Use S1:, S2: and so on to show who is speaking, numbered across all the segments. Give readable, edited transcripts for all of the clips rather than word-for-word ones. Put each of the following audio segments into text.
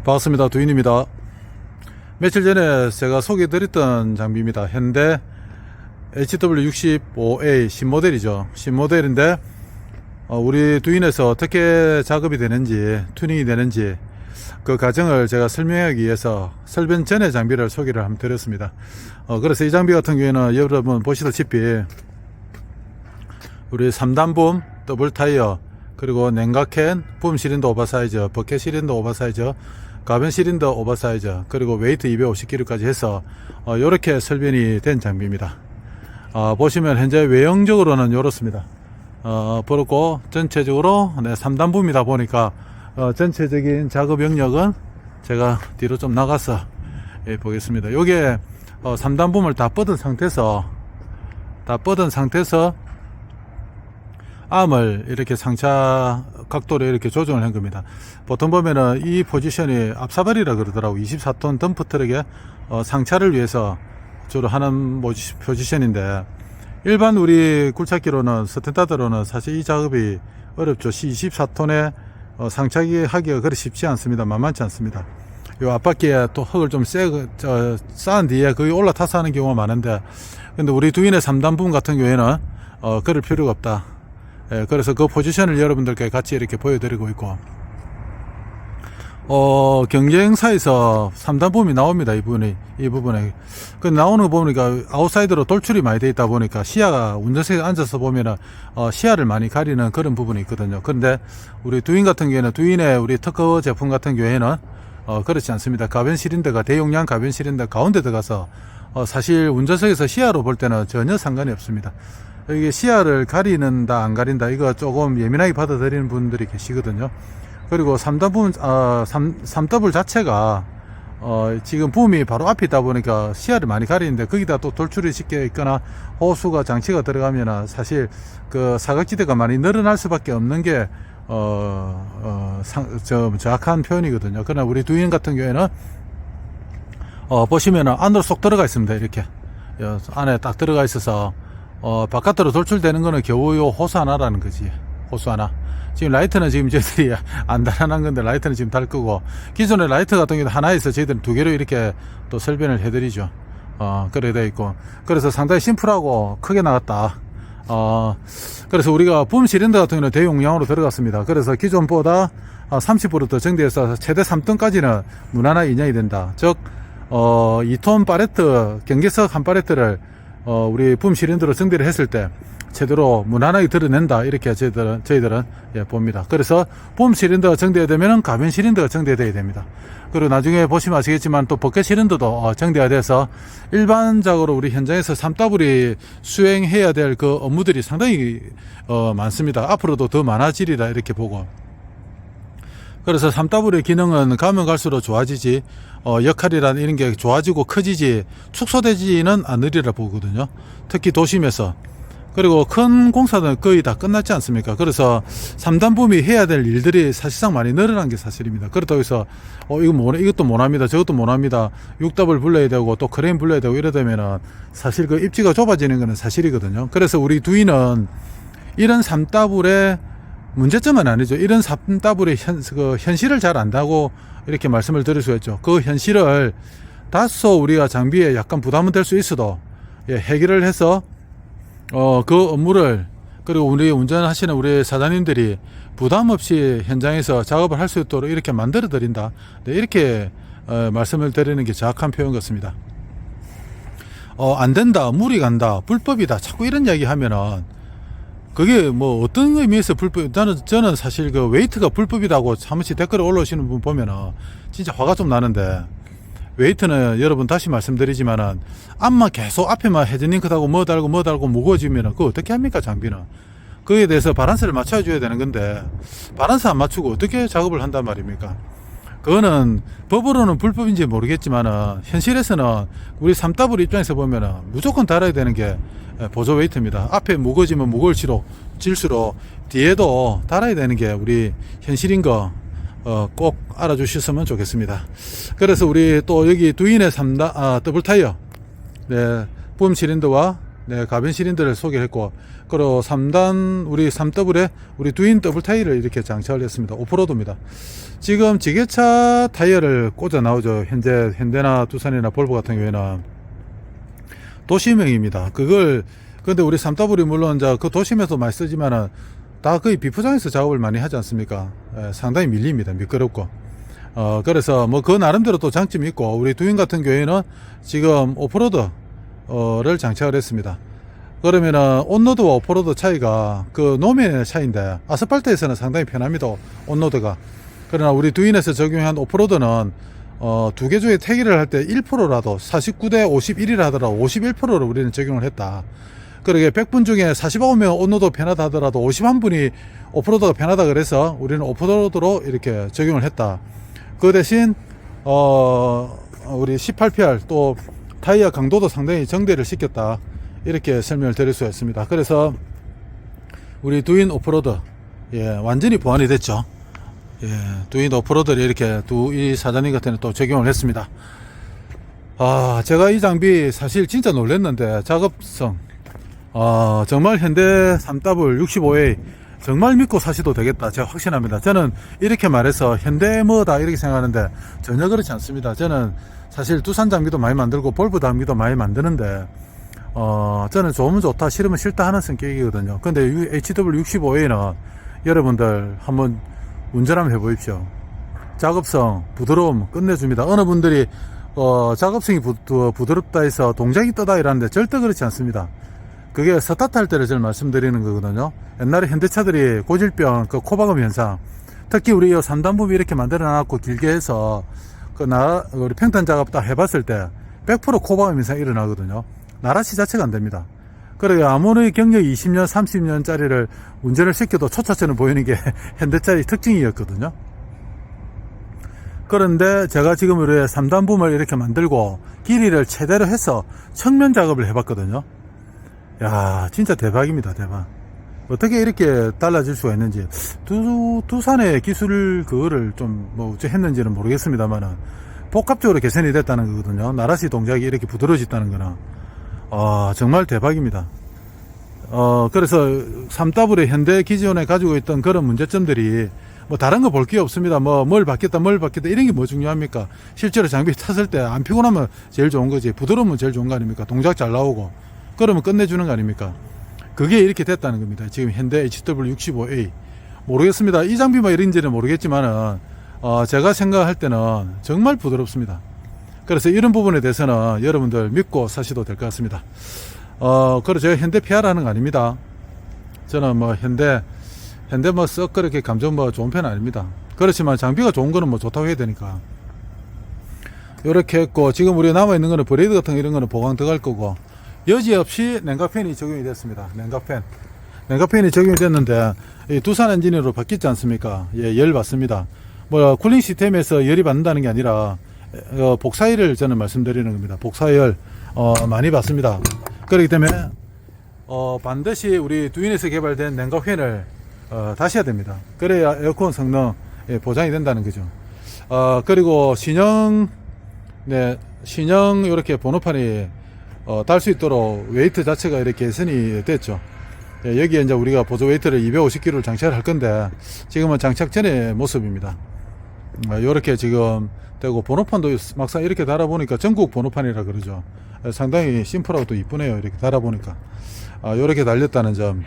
S1: 반갑습니다. 두인입니다. 며칠 전에 제가 소개해드렸던 장비입니다. 현대 HW65A 신모델이죠. 신모델인데 우리 두인에서 어떻게 작업이 되는지, 튜닝이 되는지 그 과정을 제가 설명하기 위해서 설변 전의 장비를 소개를 한번 드렸습니다. 그래서 이 장비 같은 경우에는 여러분 보시다시피 우리 3단붐 더블 타이어, 그리고 냉각캔, 붐 시린더 오버사이즈, 버켓 시린더 오버사이즈, 가변 시린더 오버사이즈, 그리고 웨이트 250kg까지 해서 이렇게 설변이 된 장비입니다. 보시면 현재 외형적으로는 이렇습니다. 그렇고 전체적으로 3단붐이다 보니까 전체적인 작업 영역은 제가 뒤로 좀 나가서 보겠습니다. 요게 3단붐을 다 뻗은 상태에서 암을 이렇게 상차 각도를 이렇게 조정을 한 겁니다. 보통 보면은 이 포지션이 앞사발이라 그러더라고. 24톤 덤프 트럭의 상차를 위해서 주로 하는 포지션인데, 일반 우리 굴착기로는, 스탠다드로는 사실 이 작업이 어렵죠. 24톤의 상차기 하기가 그리 쉽지 않습니다. 만만치 않습니다. 요 앞바퀴에 또 흙을 좀 쌓은 뒤에 거기 올라타서 하는 경우가 많은데, 근데 우리 두인의 3단붐 같은 경우에는 그럴 필요가 없다. 그래서 그 포지션을 여러분들께 같이 이렇게 보여드리고 있고, 경쟁사에서 3단붐이 나옵니다. 이 부분에. 그 나오는 거 보니까 아웃사이드로 돌출이 많이 되어 있다 보니까 시야가, 운전석에 앉아서 보면은, 시야를 많이 가리는 그런 부분이 있거든요. 그런데 우리 두인 같은 경우에는, 두인의 우리 특허 제품 같은 경우에는, 그렇지 않습니다. 가변 시린더가, 대용량 가변 시린더 가운데 들어가서, 사실 운전석에서 시야로 볼 때는 전혀 상관이 없습니다. 이게 시야를 가리는다 안 가린다, 이거 조금 예민하게 받아들이는 분들이 계시거든요. 그리고 3W 자체가 지금 붐이 바로 앞에 있다 보니까 시야를 많이 가리는데, 거기다 또 돌출이 쉽게 있거나 호수가 장치가 들어가면 사실 그 사각지대가 많이 늘어날 수밖에 없는 게 정확한 표현이거든요. 그러나 우리 두인 같은 경우에는 보시면은 안으로 쏙 들어가 있습니다. 이렇게 안에 딱 들어가 있어서 바깥으로 돌출되는 거는 겨우 요 호수 하나라는 거지. 호수 하나. 지금 라이트는 지금 저희들이 안 달아난 건데, 라이트는 지금 달 거고, 기존의 라이트 같은 경우는 하나에서 저희들은 두 개로 이렇게 또 설변을 해드리죠. 그래 되어 있고. 그래서 상당히 심플하고 크게 나갔다. 그래서 우리가 붐 시린더 같은 경우는 대용량으로 들어갔습니다. 그래서 기존보다 30% 정대해서 최대 3톤까지는 무난하게 인양이 된다. 즉, 2톤 팔레트, 경계석 한 팔레트를 우리 붐 시린더로 정비를 했을 때 제대로 무난하게 드러낸다, 이렇게 저희들은 봅니다. 그래서 붐 시린더가 정대되면 가변 시린더가 정대돼야 됩니다. 그리고 나중에 보시면 아시겠지만 또 버켓 시린더도 정대가 돼서 일반적으로 우리 현장에서 3W이 수행해야 될 그 업무들이 상당히 많습니다. 앞으로도 더 많아지리라 이렇게 보고, 그래서 3W의 기능은 가면 갈수록 좋아지지, 역할이라는 이런 게 좋아지고 커지지 축소되지는 않으리라 보거든요. 특히 도심에서. 그리고 큰 공사는 거의 다 끝났지 않습니까? 그래서 3단붐이 해야 될 일들이 사실상 많이 늘어난 게 사실입니다. 그렇다고 해서 이것도 못합니다, 저것도 못합니다, 6W 불러야 되고 또 크레인 불러야 되고 이러다면은 사실 그 입지가 좁아지는 거는 사실이거든요. 그래서 우리 두인은 이런 3W의 문제점은 아니죠. 이런 3W의 현실을 잘 안다고 이렇게 말씀을 드릴 수 있죠. 그 현실을 다소 우리가 장비에 약간 부담은 될 수 있어도 해결을 해서 그 업무를, 그리고 우리 운전하시는 우리 사장님들이 부담 없이 현장에서 작업을 할 수 있도록 이렇게 만들어 드린다, 이렇게 말씀을 드리는 게 정확한 표현 같습니다. 안 된다, 무리 간다, 불법이다, 자꾸 이런 이야기 하면은 그게 뭐 어떤 의미에서 불법, 저는 사실 그 웨이트가 불법이라고 한 번씩 댓글에 올라오시는 분 보면은 진짜 화가 좀 나는데, 웨이트는 여러분 다시 말씀드리지만은 앞만 계속 앞에만 헤드링크 달고 뭐 달고 무거워지면은 그거 어떻게 합니까, 장비는. 거기에 대해서 바란스를 맞춰줘야 되는 건데, 바란스 안 맞추고 어떻게 작업을 한단 말입니까? 그거는 법으로는 불법인지 모르겠지만은 현실에서는 우리 3W 입장에서 보면은 무조건 달아야 되는 게 보조 웨이트입니다. 앞에 무거워지면 무거울수록 뒤에도 달아야 되는 게 우리 현실인 거 꼭 알아주셨으면 좋겠습니다. 그래서 우리 또 여기 두인의 더블 타이어, 붐 시린더와 네, 가변 시린더를 소개했고, 그리고 3단, 우리 3W에 우리 두인 더블 타이어를 이렇게 장착을 했습니다. 오프로드입니다. 지금 지게차 타이어를 꽂아 나오죠. 현재 현대나 두산이나 볼보 같은 경우에는 도심형입니다. 근데 우리 3W 물론 그 도심에서 많이 쓰지만은 다 거의 비포장에서 작업을 많이 하지 않습니까? 상당히 밀립니다. 미끄럽고. 그래서 뭐 그 나름대로 또 장점이 있고, 우리 두인 같은 경우에는 지금 오프로드를 장착을 했습니다. 그러면은 온로드와 오프로드 차이가 그 노면의 차이인데, 아스팔트에서는 상당히 편합니다. 온로드가. 그러나 우리 두인에서 적용한 오프로드는 두 개 중에 태기를 할 때 1%라도 49대 51이라 하더라도 51%를 우리는 적용을 했다. 그러게 100분 중에 49명 온로드 편하다 하더라도 51분이 오프로드가 편하다 그래서 우리는 오프로드로 이렇게 적용을 했다. 그 대신 우리 18PR 또 타이어 강도도 상당히 정대를 시켰다. 이렇게 설명을 드릴 수가 있습니다. 그래서 우리 두인 오프로드 완전히 보완이 됐죠. 두인 오프로드를 이렇게 이 사장님 같은 또 적용을 했습니다. 제가 이 장비 사실 진짜 놀랐는데 작업성 정말 현대 3W65A 정말 믿고 사셔도 되겠다. 제가 확신합니다. 저는 이렇게 말해서 현대 뭐다 이렇게 생각하는데 전혀 그렇지 않습니다. 저는 사실 두산 장비도 많이 만들고 볼보 장비도 많이 만드는데 저는 좋으면 좋다 싫으면 싫다 하는 성격이거든요. 근데 HW65A는 여러분들 한번 운전 한번 해보십시오. 작업성, 부드러움 끝내줍니다. 어느 분들이 작업성이 부드럽다 해서 동작이 뜨다 이러는데 절대 그렇지 않습니다. 그게 스타트 할 때를 제일 말씀드리는 거거든요. 옛날에 현대차들이 고질병, 코박음 현상, 특히 우리 3단부비 이렇게 만들어 놨고 길게 해서 우리 평탄 작업 다 해봤을 때 100% 코박음 현상이 일어나거든요. 나라시 자체가 안 됩니다. 그러게 아무리 경력 20년, 30년짜리를 운전을 시켜도 초차처럼 보이는 게 현대차의 특징이었거든요. 그런데 제가 지금 우리 3단붐을 이렇게 만들고 길이를 최대로 해서 측면 작업을 해봤거든요. 야, 진짜 대박입니다. 대박. 어떻게 이렇게 달라질 수가 있는지. 두산의 기술 그거를 좀 했는지는 모르겠습니다만은 복합적으로 개선이 됐다는 거거든요. 나라시 동작이 이렇게 부드러워졌다는 거는 정말 대박입니다. 그래서 3W 현대 기존에 가지고 있던 그런 문제점들이 다른 거 볼 게 없습니다. 뭘 바뀌었다 이런 게 뭐 중요합니까? 실제로 장비 탔을 때 안 피곤하면 제일 좋은 거지. 부드러우면 제일 좋은 거 아닙니까? 동작 잘 나오고. 그러면 끝내주는 거 아닙니까? 그게 이렇게 됐다는 겁니다. 지금 현대 HW65A. 모르겠습니다. 이 장비만 이런지는 모르겠지만은, 제가 생각할 때는 정말 부드럽습니다. 그래서 이런 부분에 대해서는 여러분들 믿고 사셔도 될 것 같습니다. 그리고 제가 현대 PR 하는 거 아닙니다. 저는 현대 썩 그렇게 감정 좋은 편은 아닙니다. 그렇지만 장비가 좋은 거는 좋다고 해야 되니까. 이렇게 했고, 지금 우리 남아있는 거는 브레이드 같은 거 이런 거는 보강 들어갈 거고, 여지없이 냉각팬이 적용이 됐습니다. 냉각팬이 적용이 됐는데, 이 두산 엔진으로 바뀌지 않습니까? 열 받습니다. 쿨링 시스템에서 열이 받는다는 게 아니라, 복사열을 저는 말씀드리는 겁니다. 복사열, 많이 받습니다. 그렇기 때문에, 반드시 우리 두인에서 개발된 냉각팬을, 다시 해야 됩니다. 그래야 에어컨 성능, 보장이 된다는 거죠. 그리고 신형 이렇게 번호판이, 달 수 있도록 웨이트 자체가 이렇게 개선이 됐죠. 여기에 이제 우리가 보조 웨이트를 250kg를 장착을 할 건데, 지금은 장착 전의 모습입니다. 이렇게 지금 되고, 번호판도 막상 이렇게 달아보니까 전국 번호판이라 그러죠. 상당히 심플하고 또 이쁘네요. 이렇게 달아보니까. 이렇게 달렸다는 점.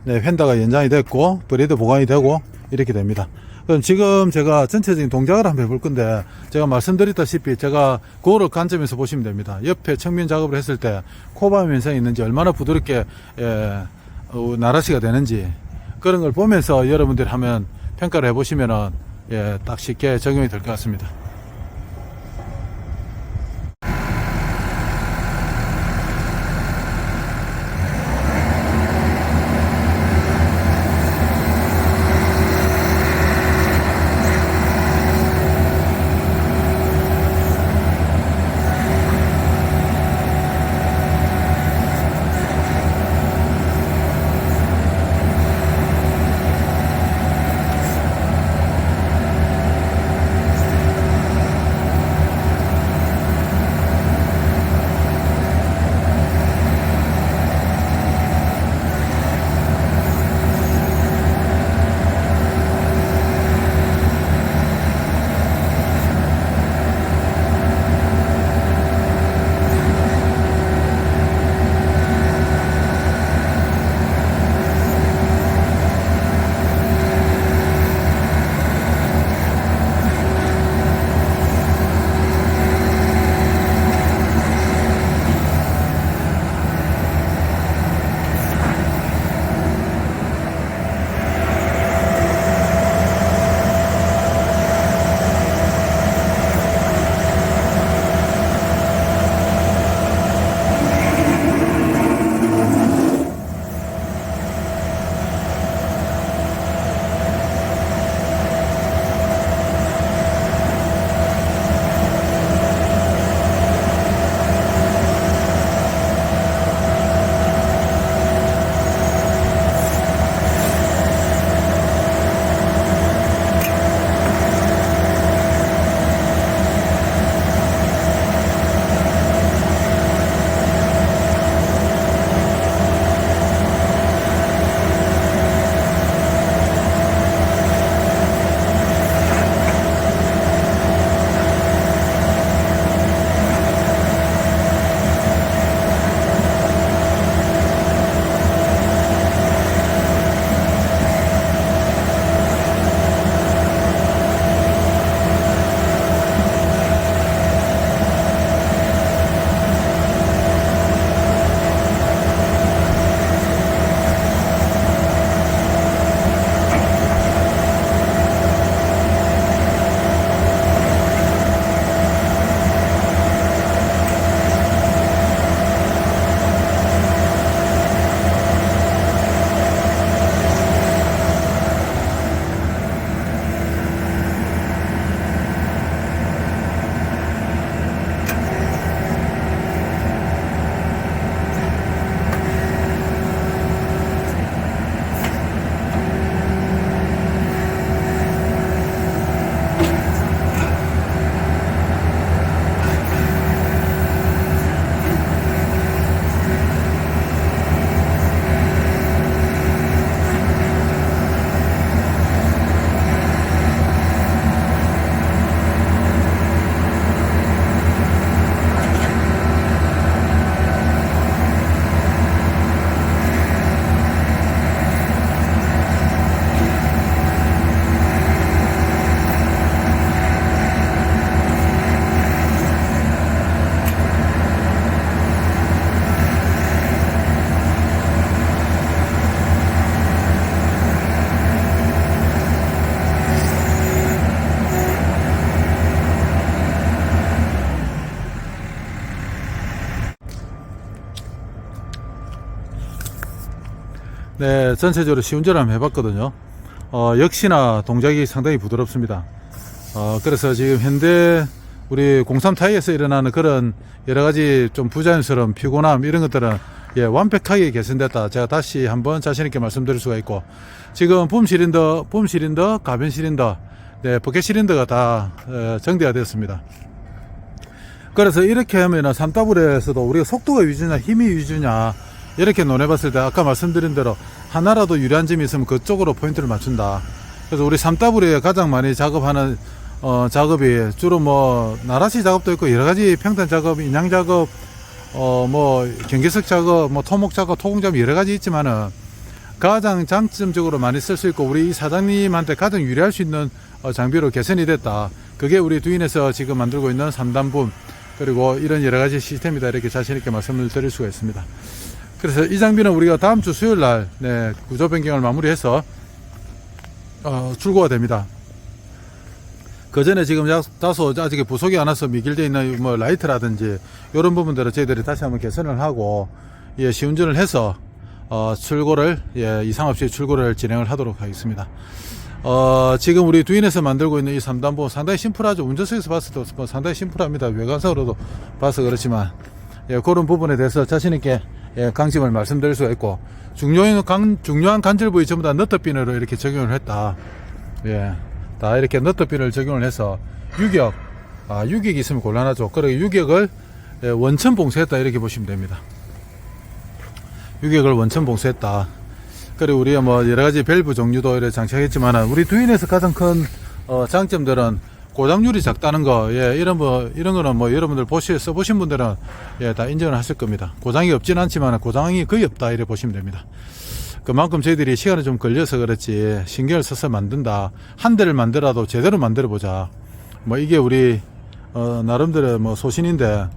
S1: 휀다가 연장이 됐고, 브레이드 보강이 되고, 이렇게 됩니다. 그럼 지금 제가 전체적인 동작을 한번 해볼 건데, 제가 말씀드렸다시피 제가 그거를 관점에서 보시면 됩니다. 옆에 측면 작업을 했을 때 코바음 현상이 있는지, 얼마나 부드럽게 나라시가 되는지, 그런 걸 보면서 여러분들이 하면 평가를 해보시면은 딱 쉽게 적용이 될 것 같습니다. 네, 전체적으로 시운전을 한번 해봤거든요. 역시나 동작이 상당히 부드럽습니다. 그래서 지금 현대 우리 03 타이어에서 일어나는 그런 여러 가지 좀 부자연스러운 피곤함 이런 것들은 완벽하게 개선됐다. 제가 다시 한번 자신있게 말씀드릴 수가 있고, 지금 붐 실린더, 가변 실린더, 버켓 실린더가 다 정대가 됐습니다. 그래서 이렇게 하면은 3W에서도 우리가 속도가 위주냐 힘이 위주냐 이렇게 논해봤을 때 아까 말씀드린 대로 하나라도 유리한 점이 있으면 그쪽으로 포인트를 맞춘다. 그래서 우리 3W에 가장 많이 작업하는 작업이 주로 뭐 나라시 작업도 있고 여러 가지 평탄 작업, 인양 작업, 뭐 경계석 작업, 뭐 토목 작업, 토공 작업 여러 가지 있지만은 가장 장점적으로 많이 쓸 수 있고 우리 사장님한테 가장 유리할 수 있는 장비로 개선이 됐다. 그게 우리 두인에서 지금 만들고 있는 3단붐 그리고 이런 여러 가지 시스템이다. 이렇게 자신있게 말씀을 드릴 수가 있습니다. 그래서 이 장비는 우리가 다음 주 수요일 날 구조 변경을 마무리해서 출고가 됩니다. 그 전에 지금 다소 아직 부속이 안 와서 미길되어 있는 뭐 라이트라든지 이런 부분들을 저희들이 다시 한번 개선을 하고 시운전을 해서 출고를 이상 없이 출고를 진행을 하도록 하겠습니다. 지금 우리 두인에서 만들고 있는 이 3단부 상당히 심플하죠. 운전석에서 봤을 때 뭐 상당히 심플합니다. 외관상으로도 봐서 그렇지만 그런 부분에 대해서 자신있게 강심을 말씀드릴 수가 있고, 중요한 관절 부위 전부 다 너트핀으로 이렇게 적용을 했다. 다 이렇게 너트핀을 적용을 해서 유격이 있으면 곤란하죠. 그리고 유격을 원천 봉쇄했다 이렇게 보시면 됩니다. 유격을 원천 봉쇄했다. 그리고 우리가 뭐 여러 가지 밸브 종류도 이렇게 장착했지만 우리 두인에서 가장 큰 장점들은 고장률이 작다는 거, 이런 거는 뭐 여러분들 써보신 분들은 다 인정을 하실 겁니다. 고장이 없진 않지만 고장이 거의 없다 이렇게 보시면 됩니다. 그만큼 저희들이 시간이 좀 걸려서 그렇지 신경을 써서 만든다. 한 대를 만들어도 제대로 만들어 보자. 뭐 이게 우리 나름대로 뭐 소신인데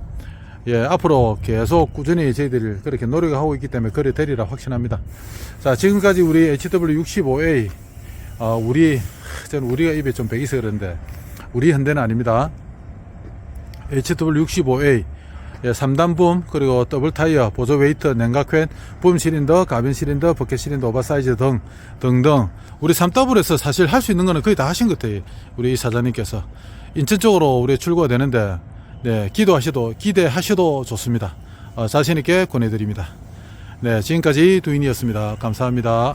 S1: 앞으로 계속 꾸준히 저희들이 그렇게 노력하고 있기 때문에 그래 되리라 확신합니다. 자, 지금까지 우리 HW65A 우리가 입에 좀 배기 있어 그런데 우리 현대는 아닙니다. HW65A 3단붐 그리고 더블 타이어, 보조 웨이트, 냉각팬, 붐 실린더, 가변 실린더, 버켓 실린더, 오버사이즈 등등 우리 3W에서 사실 할 수 있는 거는 거의 다 하신 것 같아요. 우리 사장님께서 인천 쪽으로 우리 출고가 되는데 기대하셔도 좋습니다. 자신있게 권해드립니다. 지금까지 두인이었습니다. 감사합니다.